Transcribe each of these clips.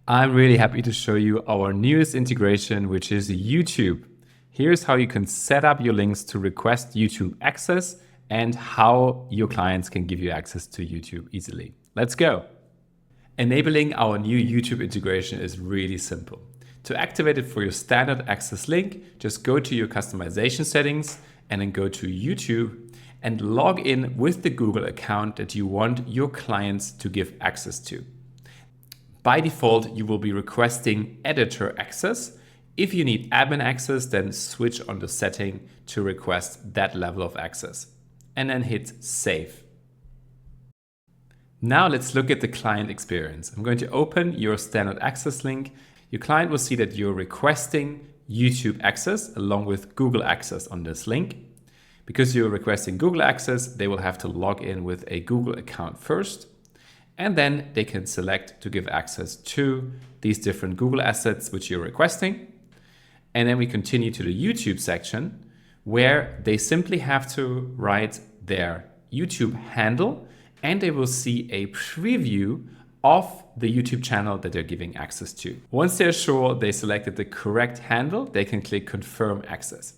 I'm really happy to show you our newest integration, which is YouTube. Here's how you can set up your links to request YouTube access and how your clients can give you access to YouTube easily. Let's go. Enabling our new YouTube integration is really simple. To activate it for your standard access link, just go to your customization settings and then go to YouTube and log in with the Google account that you want your clients to give access to. By default, you will be requesting editor access. If you need admin access, then switch on the setting to request that level of access and then hit save. Now let's look at the client experience. I'm going to open your standard access link. Your client will see that you're requesting YouTube access along with Google access on this link. Because you're requesting Google access, they will have to log in with a Google account first. And then they can select to give access to these different Google assets which you're requesting. And then we continue to the YouTube section where they simply have to write their YouTube handle and they will see a preview of the YouTube channel that they're giving access to. Once they're sure they selected the correct handle, they can click confirm access.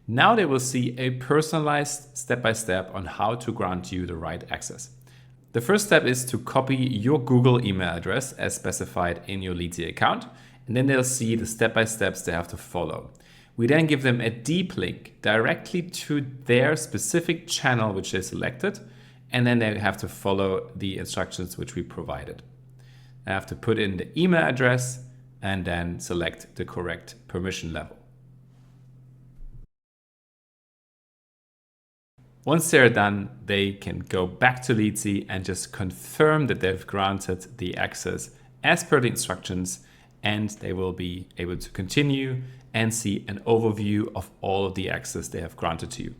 Now they will see a personalized step-by-step on how to grant you the right access. The first step is to copy your Google email address as specified in your Leadsie account, and then they'll see the step-by-steps they have to follow. We then give them a deep link directly to their specific channel which they selected, and then they have to follow the instructions which we provided. They have to put in the email address and then select the correct permission level. Once they're done, they can go back to Leadsie and just confirm that they've granted the access as per the instructions, and they will be able to continue and see an overview of all of the access they have granted to you.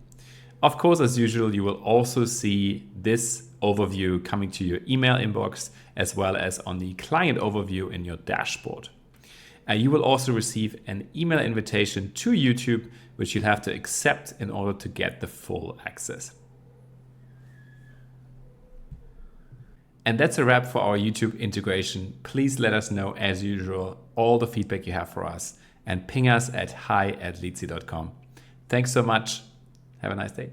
Of course, as usual, you will also see this overview coming to your email inbox as well as on the client overview in your dashboard. You will also receive an email invitation to YouTube, which you'll have to accept in order to get the full access. And that's a wrap for our YouTube integration. Please let us know, as usual, all the feedback you have for us and ping us at hi@leadsie.com. Thanks so much. Have a nice day.